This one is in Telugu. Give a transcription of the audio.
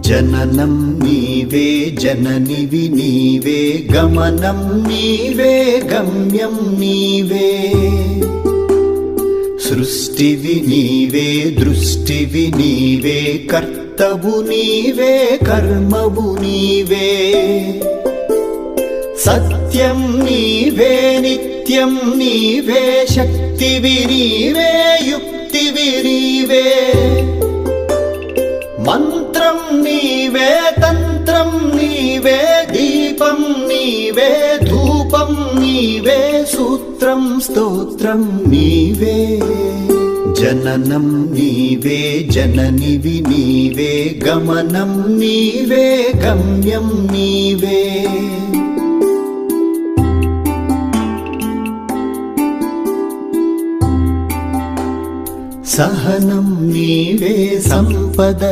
జననం నీవే జననివి నీవే గమనం నీవే గమ్యం నీవే సృష్టివి నీవే దృష్టివి నీవే కర్తవు నీవే కర్మవు నీవే సత్యం నీవే నిత్యం నీవే శక్తివి నీవే యుక్తివి నీవే మంత్రం నీవే తంత్రం నీవే దీపం నీవే ధూపం నీవే సూత్రం స్తోత్రం నీవే జననం నీవే జననివి నీవే గమనం నీవే గమ్యం నీవే సహనం నీవే సంపద